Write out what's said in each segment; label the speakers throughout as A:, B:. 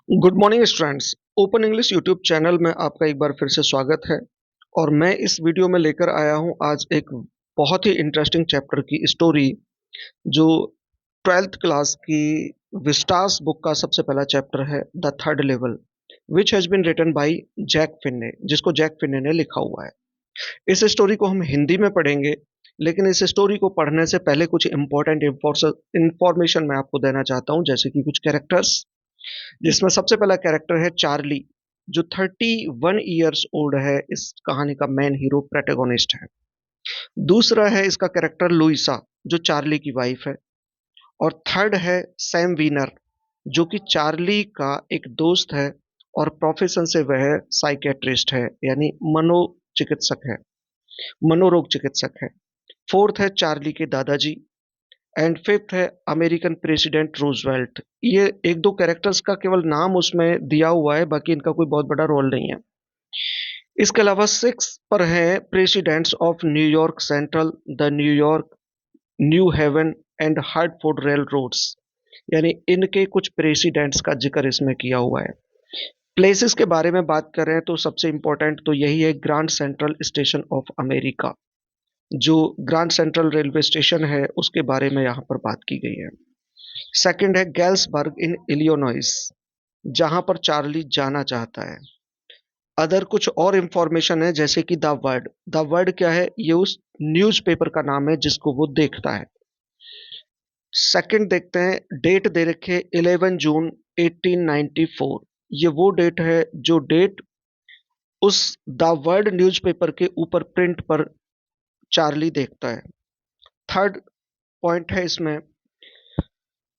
A: Good morning students. Open English YouTube channel में आपका एक बार फिर से स्वागत है। और मैं इस वीडियो में लेकर आया हूं आज एक बहुत ही इंटरेस्टिंग चैप्टर की स्टोरी, जो 12th क्लास की विस्टास बुक का सबसे पहला चैप्टर है, the third level, which has been written by Jack Finney, जिसको जैक फिन्ने ने लिखा हुआ है। इस स्टोरी को हम हिंदी में पढ़ेंगे, लेकिन इस स्टोरी को पढ़ने से पहले कुछ इंपॉर्टेंट इंफॉर्मेशन मैं आपको देना चाहता हूं, जैसे कि कुछ कैरेक्टर्स, जिसमें सबसे पहला कैरेक्टर है चार्ली, जो 31 ईयर्स ओल्ड है, इस कहानी का मेन हीरो प्रोटैगनिस्ट है। दूसरा है इसका कैरेक्टर लुइसा, जो चार्ली की वाइफ है। और थर्ड है सैम वीनर, जो कि चार्ली का एक दोस्त है और प्रोफेशन से वह साइकेट्रिस्ट है, यानी मनोचिकित्सक है, मनोरोग चिकित्सक है। फोर्थ है चार्ली के दादाजी। एंड फिफ्थ है अमेरिकन प्रेसिडेंट रूजवेल्ट। ये एक दो कैरेक्टर्स का केवल नाम उसमें दिया हुआ है, बाकी इनका कोई बहुत बड़ा रोल नहीं है। इसके अलावा सिक्स पर है presidents of New York Central, the New York, New Haven and Hartford railroads, यानी इनके कुछ प्रेसिडेंट्स का जिक्र इसमें किया हुआ है। प्लेसेस के बारे में बात करें तो सबसे इंपॉर्टेंट तो यही है grand central station of America. जो ग्रैंड सेंट्रल रेलवे स्टेशन है उसके बारे में यहाँ पर बात की गई है। सेकंड है गैल्सबर्ग इन इलियोनॉइस, जहां पर चार्ली जाना चाहता है। अदर कुछ और इंफॉर्मेशन है, जैसे कि द वर्ड। द वर्ड क्या है? ये उस न्यूज़पेपर का नाम है जिसको वो देखता है। सेकंड देखते हैं, डेट दे रखे 11 जून 1894। ये वो डेट है जो डेट उस द वर्ड न्यूज़पेपर के ऊपर प्रिंट पर चार्ली देखता है। थर्ड पॉइंट है इसमें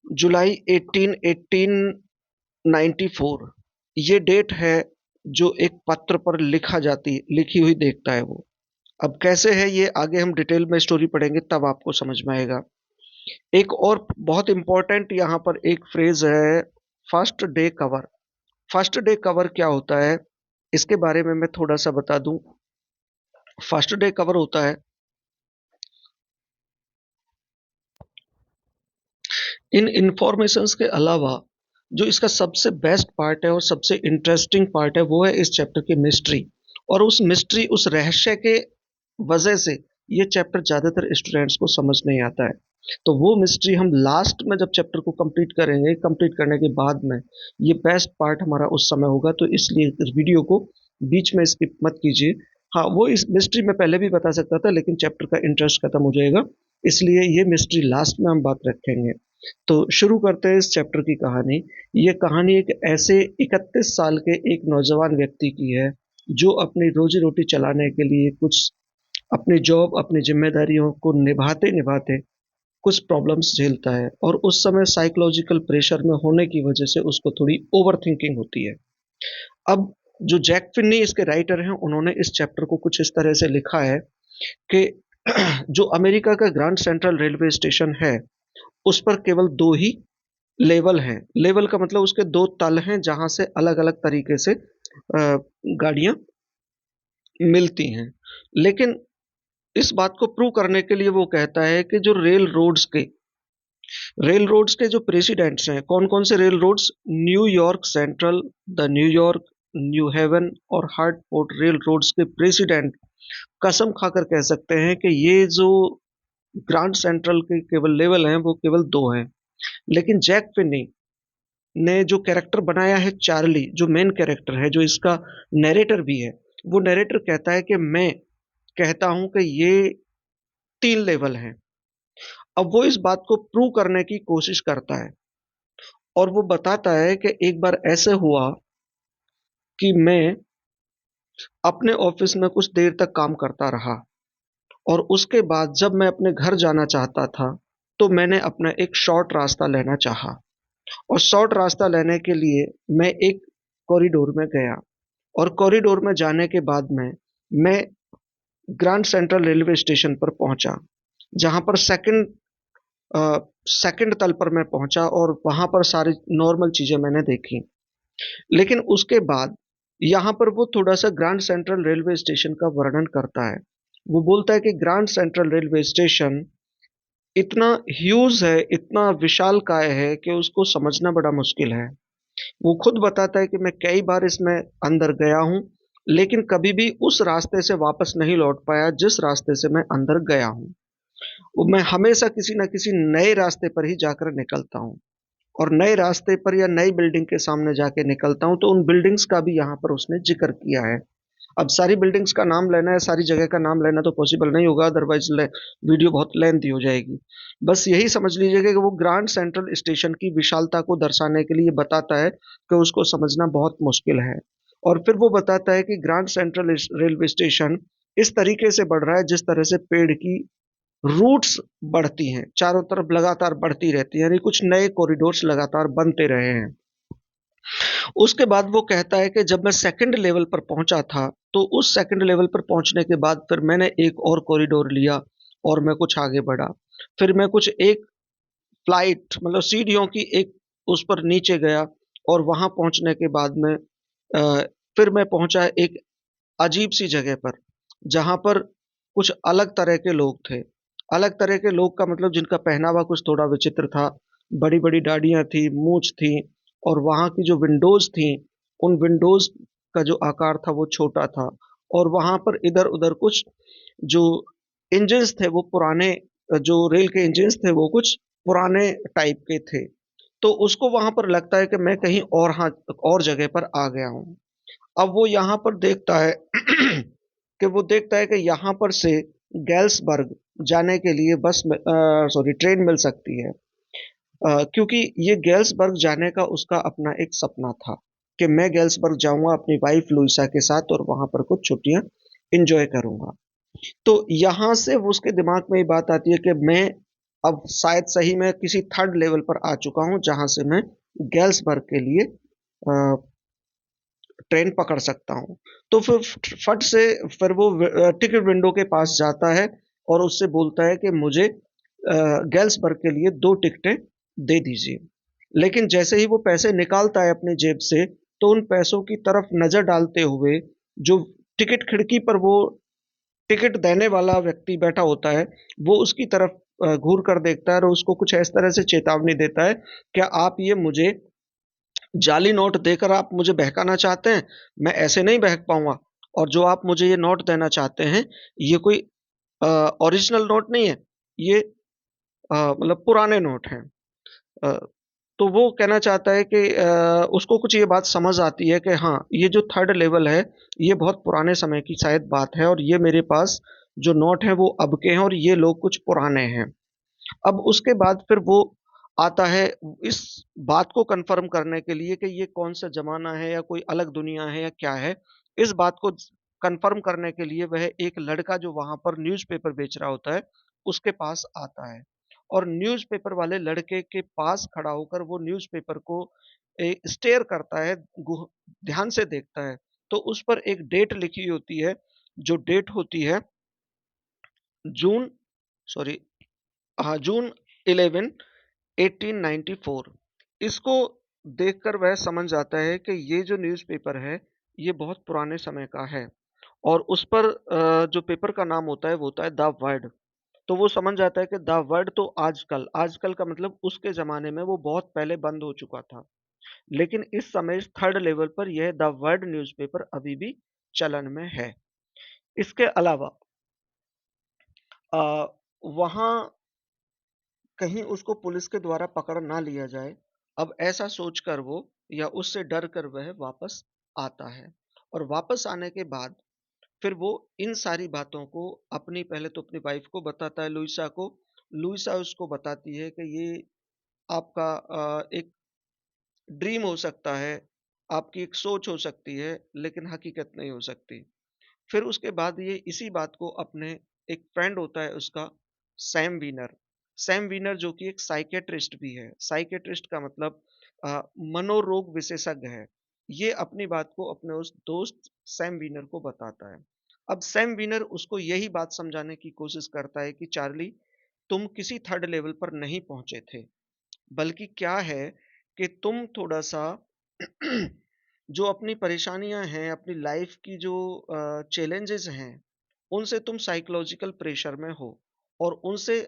A: जुलाई 1894। ये डेट है जो एक पत्र पर लिखी हुई देखता है वो। अब कैसे है ये आगे हम डिटेल में स्टोरी पढ़ेंगे तब आपको समझ में आएगा। एक और बहुत इंपॉर्टेंट यहाँ पर एक फ्रेज है, first day cover. First day cover क्या होता है, इसके बारे में मैं थोड़ा सा बता दूं। फर्स्ट डे कवर होता है, इन इंफॉर्मेशंस के अलावा जो इसका सबसे बेस्ट पार्ट है और सबसे इंटरेस्टिंग पार्ट है, वो है इस चैप्टर की मिस्ट्री। और उस मिस्ट्री, उस रहस्य के वजह से ये चैप्टर ज़्यादातर स्टूडेंट्स को समझ नहीं आता है। तो वो मिस्ट्री हम लास्ट में जब चैप्टर को कंप्लीट करेंगे, कंप्लीट करने के बाद में ये बेस्ट पार्ट हमारा उस समय होगा, तो इसलिए इस वीडियो को बीच में स्किप मत कीजिए। हाँ, वो इस मिस्ट्री में पहले भी बता सकता था, लेकिन चैप्टर का इंटरेस्ट खत्म हो जाएगा, इसलिए ये मिस्ट्री लास्ट में हम बात रखेंगे। तो शुरू करते हैं इस चैप्टर की कहानी। ये कहानी एक ऐसे 31 साल के एक नौजवान व्यक्ति की है, जो अपनी रोजी रोटी चलाने के लिए कुछ अपनी जॉब, अपनी जिम्मेदारियों को निभाते निभाते कुछ प्रॉब्लम्स झेलता है, और उस समय साइकोलॉजिकल प्रेशर में होने की वजह से उसको थोड़ी ओवर थिंकिंग होती है। अब जो जैक फिन्नी इसके राइटर हैं, उन्होंने इस चैप्टर को कुछ इस तरह से लिखा है कि जो अमेरिका का ग्रैंड सेंट्रल रेलवे स्टेशन है, उस पर केवल दो ही लेवल हैं। लेवल का मतलब उसके दो तल हैं, जहां से अलग अलग तरीके से गाड़ियां मिलती हैं। लेकिन इस बात को प्रूव करने के लिए वो कहता है कि जो रेल रोड्स के जो प्रेसिडेंट्स हैं, कौन कौन से railroads? New York Central, the New York, New Haven और हार्टफोर्ड रेल रोड्स के प्रेसिडेंट कसम खाकर कह सकते हैं कि ये जो ग्रैंड सेंट्रल के केवल लेवल हैं, वो केवल दो हैं। लेकिन जैक फिनी ने जो कैरेक्टर बनाया है चार्ली, जो मेन कैरेक्टर है, जो इसका नैरेटर भी है, वो नैरेटर कहता है कि मैं कहता हूं कि ये 3 लेवल हैं। अब वो इस बात को प्रूव करने की कोशिश करता है, और वो बताता है कि एक बार ऐसे हुआ कि मैं अपने ऑफिस में कुछ देर तक काम करता रहा, और उसके बाद जब मैं अपने घर जाना चाहता था, तो मैंने अपना एक शॉर्ट रास्ता लेना चाहा। और शॉर्ट रास्ता लेने के लिए मैं एक कॉरिडोर में गया, और कॉरिडोर में जाने के बाद में मैं ग्रैंड सेंट्रल रेलवे स्टेशन पर पहुंचा, जहां पर सेकंड तल पर मैं पहुंचा, और वहां पर सारी नॉर्मल चीजें मैंने देखी। लेकिन उसके बाद यहाँ पर वो थोड़ा सा ग्रैंड सेंट्रल रेलवे स्टेशन का वर्णन करता है। वो बोलता है कि ग्रैंड सेंट्रल रेलवे स्टेशन इतना ह्यूज है, इतना विशालकाय है कि उसको समझना बड़ा मुश्किल है। वो खुद बताता है कि मैं कई बार इसमें अंदर गया हूँ, लेकिन कभी भी उस रास्ते से वापस नहीं लौट पाया जिस रास्ते से मैं अंदर गया हूँ। वो मैं हमेशा किसी न किसी नए रास्ते पर ही जाकर निकलता हूँ और नए रास्ते पर या नई बिल्डिंग के सामने जाके निकलता हूँ, तो उन बिल्डिंग्स का भी यहाँ पर उसने ज़िक्र किया है। अब सारी बिल्डिंग्स का नाम लेना या सारी जगह का नाम लेना तो पॉसिबल नहीं होगा, अदरवाइज़ ले वीडियो बहुत लेंथी हो जाएगी। बस यही समझ लीजिएगा कि वो ग्रांड सेंट्रल स्टेशन की विशालता को दर्शाने के लिए बताता है कि उसको समझना बहुत मुश्किल है। और फिर वो बताता है कि ग्रांड सेंट्रल रेलवे स्टेशन इस तरीके से बढ़ रहा है जिस तरह से पेड़ की रूट्स बढ़ती हैं, चारों तरफ लगातार बढ़ती रहती हैं, यानी कुछ नए कॉरिडोर्स लगातार बनते रहे हैं। उसके बाद वो कहता है कि जब मैं सेकंड लेवल पर पहुँचा था, तो उस सेकंड लेवल पर पहुँचने के बाद फिर मैंने एक और कॉरिडोर लिया और मैं कुछ आगे बढ़ा। फिर मैं कुछ एक फ्लाइट मतलब सीढ़ियों की एक उस पर नीचे गया और वहाँ पहुँचने के बाद में फिर मैं पहुँचा एक अजीब-सी जगह पर, जहाँ पर कुछ अलग तरह के लोग थे। अलग तरह के लोग का मतलब जिनका पहनावा कुछ थोड़ा विचित्र था, बड़ी-बड़ी दाढ़ियाँ थी, मूंछ थी और वहाँ की जो विंडोज़ थीं, उन विंडोज़ का जो आकार था वो छोटा था और वहाँ पर इधर-उधर कुछ जो इंजिन्स थे वो पुराने जो रेल के इंजिन्स थे वो कुछ पुराने टाइप के थे। तो उसको वहाँ पर लगता है कि मैं कहीं और जगह पर आ गया हूँ। अब वो यहाँ पर देखता है कि वो देखता है कि यहाँ पर से गैल्सबर्ग जाने के लिए ट्रेन मिल सकती है। क्योंकि ये गैल्सबर्ग जाने का उसका अपना एक सपना था कि मैं गैल्सबर्ग जाऊँगा अपनी वाइफ लुइसा के साथ और वहाँ पर कुछ छुट्टियाँ एन्जॉय करूँगा। तो यहाँ से वो उसके दिमाग में ये बात आती है कि मैं अब शायद सही में किसी थर्ड लेवल पर आ चुका हूँ, जहाँ से मैं गैल्सबर्ग के लिए अ, ट्रेन पकड़ सकता हूँ। तो फिर फट से फिर वो टिकट विंडो के पास जाता है और उससे बोलता है कि मुझे गैल्सबर्ग के लिए 2 टिकटें दे दीजिए। लेकिन जैसे ही वो पैसे निकालता है अपनी जेब से, तो उन पैसों की तरफ नज़र डालते हुए जो टिकट खिड़की पर वो टिकट देने वाला व्यक्ति बैठा होता है, वो उसकी तरफ घूर कर देखता है और उसको कुछ इस तरह से चेतावनी देता है, क्या आप ये मुझे जाली नोट देकर आप मुझे बहकाना चाहते हैं? मैं ऐसे नहीं बहक पाऊँगा और जो आप मुझे ये नोट देना चाहते हैं, ये कोई अ, ओरिजिनल नोट नहीं है, ये मतलब पुराने नोट हैं। अ, तो वो कहना चाहता है कि उसको कुछ ये बात समझ आती है कि हाँ, ये जो थर्ड लेवल है, ये बहुत पुराने समय की शायद बात है और ये मेरे पास जो नोट हैं, वो अब के हैं और ये लोग कुछ पुराने हैं। अब उसके बाद फिर वो आता है इस बात को कन्फर्म करने के लिए कि ये कौन-सा ज़माना है या कोई अलग दुनिया है या क्या है। इस बात को कन्फर्म करने के लिए वह एक लड़का जो वहाँ पर न्यूज़पेपर बेच रहा होता है, उसके पास आता है और न्यूज़पेपर वाले लड़के के पास खड़ा होकर वो न्यूज़पेपर को स्टेयर करता है, ध्यान से देखता है। तो उस पर एक डेट लिखी होती है, जो डेट होती है जून सॉरी जून 11 1894। इसको देखकर वह समझ जाता है कि ये जो न्यूज़पेपर है, ये बहुत पुराने समय का है और उस पर जो पेपर का नाम होता है, वो होता है द वर्ल्ड। तो वो समझ जाता है कि द वर्ल्ड तो आजकल, आजकल का मतलब उसके ज़माने में वो बहुत पहले बंद हो चुका था। लेकिन इस समय इस थर्ड लेवल पर यह द वर्ल्ड न्यूज़पेपर अभी भी चलन में है। इसके अलावा अ, वहाँ कहीं उसको पुलिस के द्वारा पकड़ ना लिया जाए, अब ऐसा सोचकर वो या उससे डर कर वह वापस आता है और वापस आने के बाद फिर वो इन सारी बातों को अपनी पहले तो अपनी वाइफ को बताता है लुइसा को, लुइसा उसको बताती है कि ये आपका एक ड्रीम हो सकता है, आपकी एक सोच हो सकती है, लेकिन हकीकत नहीं हो सकती। फिर उसके बाद ये इसी बात को अपने एक फ्रेंड होता है उसका सैम वीनर, सैम वीनर जो कि एक साइकियाट्रिस्ट भी है। साइकियाट्रिस्ट का मतलब मनोरोग विशेषज्ञ है। ये अपनी बात को अपने उस दोस्त सैम वीनर को बताता है। अब सैम वीनर उसको यही बात समझाने की कोशिश करता है कि चार्ली, तुम किसी थर्ड लेवल पर नहीं पहुंचे थे, बल्कि क्या है कि तुम थोड़ा-सा जो अपनी परेशानियाँ हैं, अपनी लाइफ़ की जो चैलेंजेज़ हैं, उनसे तुम साइकोलॉजिकल प्रेशर में हो और उनसे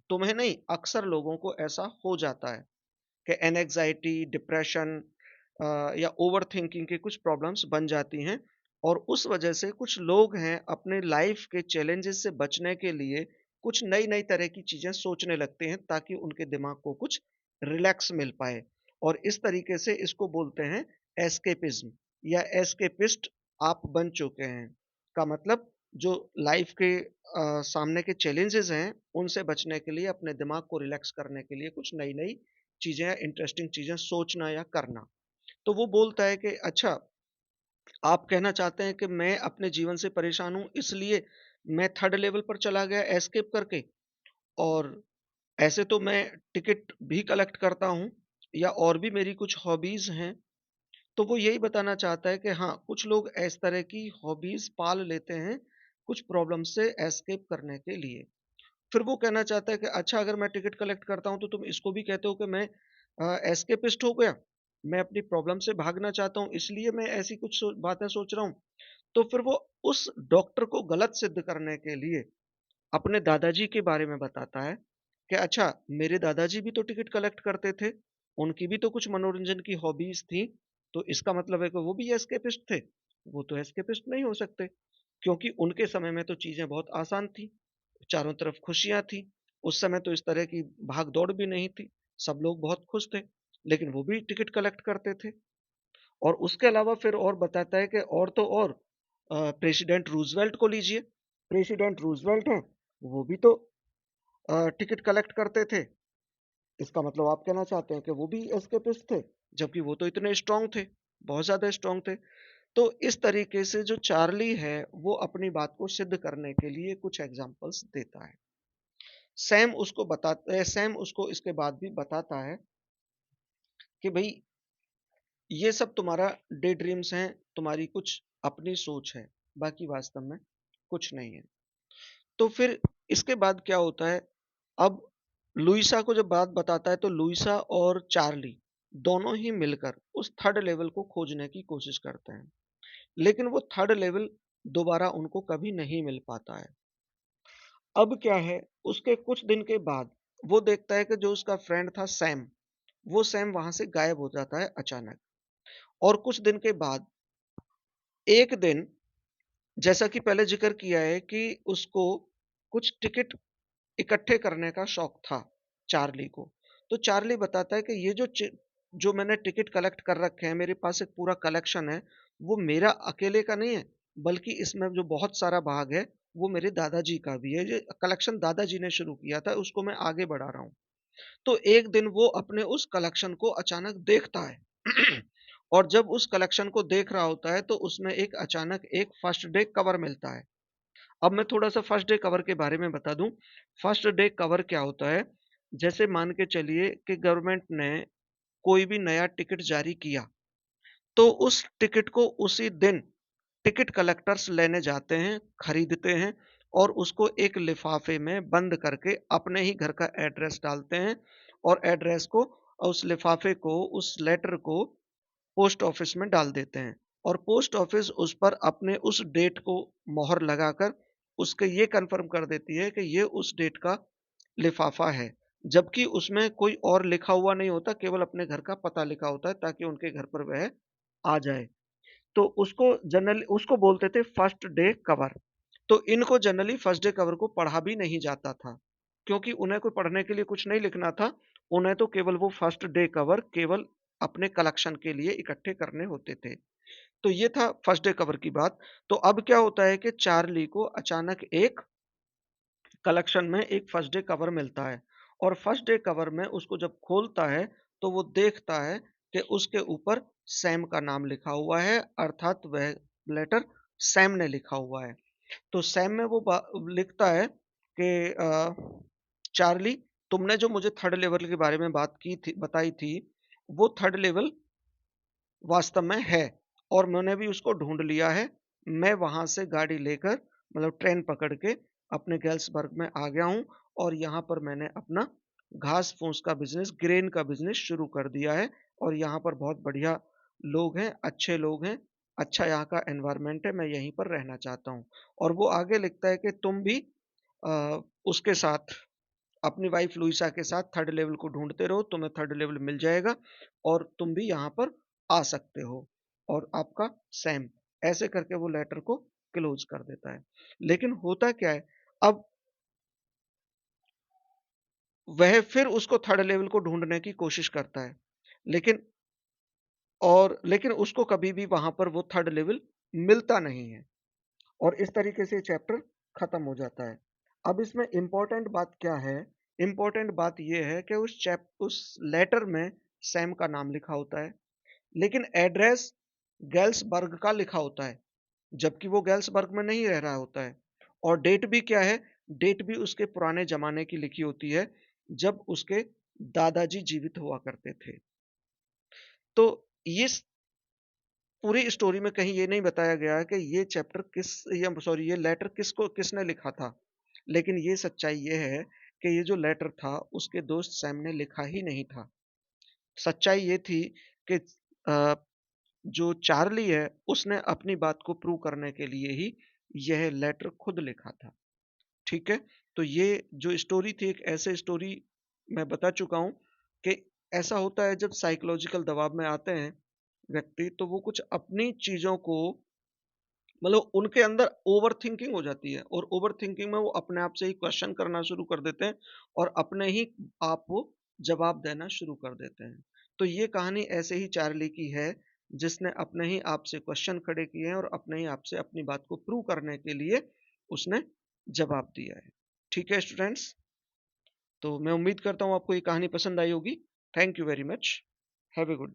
A: तुम्हें नहीं, अक्सर लोगों को ऐसा हो जाता है कि एंग्ज़ायटी, डिप्रेशन या ओवरथिंकिंग की कुछ प्रॉब्लम्स बन जाती हैं और उस वजह से कुछ लोग हैं अपने लाइफ के चैलेंजेस से बचने के लिए कुछ नई-नई तरह की चीज़ें सोचने लगते हैं ताकि उनके दिमाग को कुछ रिलैक्स मिल पाए और इस तरीके से इसको बोलते हैं एस्केपिज़्म या एस्केपिस्ट आप बन चुके हैं। का मतलब जो लाइफ के सामने के चैलेंजेस हैं, उनसे बचने के लिए अपने दिमाग को रिलैक्स करने के लिए कुछ नई-नई चीज़ें, इंटरेस्टिंग चीज़ें सोचना या करना। तो वो बोलता है कि अच्छा, आप कहना चाहते हैं कि मैं अपने जीवन से परेशान हूँ इसलिए मैं थर्ड लेवल पर चला गया एस्केप करके और ऐसे तो मैं टिकट भी कलेक्ट करता हूँ या और भी मेरी कुछ हॉबीज़ हैं। तो वो यही बताना चाहता है कि हाँ, कुछ लोग इस तरह की हॉबीज़ पाल लेते हैं, कुछ प्रॉब्लम से एस्केप करने के लिए। फिर वो कहना चाहता है कि अच्छा अगर मैं टिकट कलेक्ट करता हूँ तो तुम इसको भी कहते हो कि मैं एस्केपिस्ट हो गया? मैं अपनी प्रॉब्लम से भागना चाहता हूँ इसलिए मैं ऐसी कुछ बातें सोच रहा हूँ। तो फिर वो उस डॉक्टर को गलत सिद्ध करने के लिए अपने दादाजी के बारे में बताता है कि अच्छा मेरे दादाजी भी तो टिकट कलेक्ट करते थे, उनकी भी तो कुछ मनोरंजन की हॉबीज़ थी, तो इसका मतलब है कि वो भी एस्केपिस्ट थे। वो तो एस्केपिस्ट नहीं हो सकते, क्योंकि उनके समय में तो चीज़ें बहुत आसान थी, चारों तरफ खुशियाँ थी, उस समय तो इस तरह की भाग-दौड़ भी नहीं थी, सब लोग बहुत खुश थे, लेकिन वो भी टिकट कलेक्ट करते थे। और उसके अलावा फिर और बताता है कि और तो और प्रेसिडेंट रूज़वेल्ट को लीजिए, प्रेसिडेंट रूज़वेल्ट हैं, वो भी तो टिकट कलेक्ट करते थे। इसका मतलब आप कहना चाहते हैं कि वो भी एस्केपिस्ट थे, जबकि वो तो इतने स्ट्रॉन्ग थे, बहुत ज़्यादा स्ट्रॉन्ग थे। तो इस तरीके से जो चार्ली है, वो अपनी बात को सिद्ध करने के लिए कुछ एग्ज़ाम्पल्स देता है। सैम उसको इसके बाद भी बताता है कि भई ये सब तुम्हारा डे ड्रीम्स हैं, तुम्हारी कुछ अपनी सोच है, बाकी वास्तव में कुछ नहीं है। तो फिर इसके बाद क्या होता है, अब लुइसा को जब बात बताता है तो लुइसा और चार्ली दोनों ही मिलकर उस थर्ड लेवल को खोजने की कोशिश करते हैं। लेकिन वो थर्ड लेवल दोबारा उनको कभी नहीं मिल पाता है। अब क्या है, उसके कुछ दिन के बाद वो देखता है कि जो उसका फ्रेंड था सैम, वो सैम वहाँ से गायब हो जाता है अचानक। और कुछ दिन के बाद एक दिन जैसा कि पहले ज़िक्र किया है कि उसको कुछ टिकट इकट्ठे करने का शौक था, चार्ली को। तो चार्ली बताता है कि ये जो मैंने टिकट कलेक्ट कर रखे हैं, मेरे पास एक पूरा कलेक्शन है, वो मेरा अकेले का नहीं है, बल्कि इसमें जो बहुत सारा भाग है, वो मेरे दादाजी का भी है। ये कलेक्शन दादाजी ने शुरू किया था, उसको मैं आगे बढ़ा रहा हूँ। तो एक दिन वो अपने उस कलेक्शन को अचानक देखता है और जब उस कलेक्शन को देख रहा होता है, तो उसमें एक अचानक एक फर्स्ट डे कवर मिलता है। अब मैं थोड़ा-सा फर्स्ट डे कवर के बारे में बता दूँ। फर्स्ट डे कवर क्या होता है? जैसे मान के चलिए कि गवर्नमेंट ने कोई भी नया टिकट जारी किया, तो उस टिकट को उसी दिन टिकट कलेक्टर्स लेने जाते हैं, खरीदते हैं और उसको एक लिफ़ाफ़े में बंद करके अपने ही घर का एड्रेस डालते हैं और एड्रेस को उस लिफ़ाफ़े को, उस लेटर को पोस्ट ऑफ़िस में डाल देते हैं और पोस्ट ऑफ़िस उस पर अपने उस डेट को मोहर लगाकर उसको ये कन्फ़र्म कर देती है कि ये उस डेट का लिफ़ाफ़ा है। जबकि उसमें कोई और लिखा हुआ नहीं होता, केवल अपने घर का पता लिखा होता है ताकि उनके घर पर वह आ जाए। तो उसको बोलते थे फर्स्ट डे कवर। तो इनको जनरली फर्स्ट डे कवर को पढ़ा भी नहीं जाता था, क्योंकि उन्हें कोई पढ़ने के लिए कुछ नहीं लिखना था, उन्हें तो केवल वो फर्स्ट डे कवर केवल अपने कलेक्शन के लिए इकट्ठे करने होते थे। तो ये था फर्स्ट डे कवर की बात। तो अब क्या होता है कि चार्ली को अचानक एक कलेक्शन में एक फर्स्ट डे कवर मिलता है और फर्स्ट डे कवर में उसको जब खोलता है, तो वो देखता है कि उसके ऊपर सैम का नाम लिखा हुआ है, अर्थात वह लेटर सैम ने लिखा हुआ है। तो सैम में वो लिखता है कि चार्ली, तुमने जो मुझे थर्ड लेवल के बारे में बात की थी, बताई थी, वो थर्ड लेवल वास्तव में है और मैंने भी उसको ढूंढ लिया है। मैं वहां से गाड़ी लेकर मतलब ट्रेन पकड़ के अपने गेल्सबर्ग में आ गया हूँ और यहाँ पर मैंने अपना घास फूस का बिजनेस, ग्रेन का बिजनेस शुरू कर दिया है और यहाँ पर बहुत बढ़िया लोग हैं, अच्छे लोग हैं, अच्छा यहाँ का एनवायरनमेंट है, मैं यहीं पर रहना चाहता हूँ। और वो आगे लिखता है कि तुम भी उसके साथ अपनी वाइफ लुइसा के साथ थर्ड लेवल को ढूंढते रहो, तुम्हें थर्ड लेवल मिल जाएगा और तुम भी यहाँ पर आ सकते हो, और आपका सैम, ऐसे करके वो लेटर को क्लोज कर देता है। लेकिन होता क्या है, अब वह फिर उसको थर्ड लेवल को ढूँढने की कोशिश करता है। लेकिन लेकिन उसको कभी भी वहाँ पर वो थर्ड लेवल मिलता नहीं है, और इस तरीके से चैप्टर खत्म हो जाता है। अब इसमें इम्पोर्टेंट बात क्या है? इम्पोर्टेंट बात ये है कि उस लेटर में सैम का नाम लिखा होता है, लेकिन एड्रेस गैल्सबर्ग का लिखा होता है, जबकि वो गैल्सबर्ग में नहीं रह रहा होता है। और डेट भी क्या है? डेट भी उसके पुराने ज़माने की लिखी होती है, जब उसके दादाजी जीवित हुआ करते थे। तो ये पूरी स्टोरी में कहीं ये नहीं बताया गया है कि ये चैप्टर किस या सॉरी ये लेटर किसने लिखा था। लेकिन ये सच्चाई ये है कि ये जो लेटर था उसके दोस्त सैम ने लिखा ही नहीं था। सच्चाई ये थी कि अ, जो चार्ली है उसने अपनी बात को प्रूव करने के लिए ही यह लेटर खुद लिखा था। ठीक है? तो ये जो स्टोरी थी, एक ऐसे स्टोरी मैं बता चुका हूँ कि ऐसा होता है जब साइकोलॉजिकल दबाव में आते हैं व्यक्ति, तो वो कुछ अपनी चीज़ों को, मतलब उनके अंदर ओवरथिंकिंग हो जाती है, और ओवरथिंकिंग में वो अपने आप से ही क्वेश्चन करना शुरू कर देते हैं, और अपने ही आप वो जवाब देना शुरू कर देते हैं। तो ये कहानी ऐसे ही चार्ली की है, जिसने अपने ही आप से क्वेश्चन खड़े किए हैं और अपने ही आप से अपनी बात को प्रूव करने के लिए उसने जवाब दिया है। ठीक है स्टूडेंट्स? तो मैं उम्मीद करता हूँ आपको ये कहानी पसंद आई होगी। Thank you very much. Have a good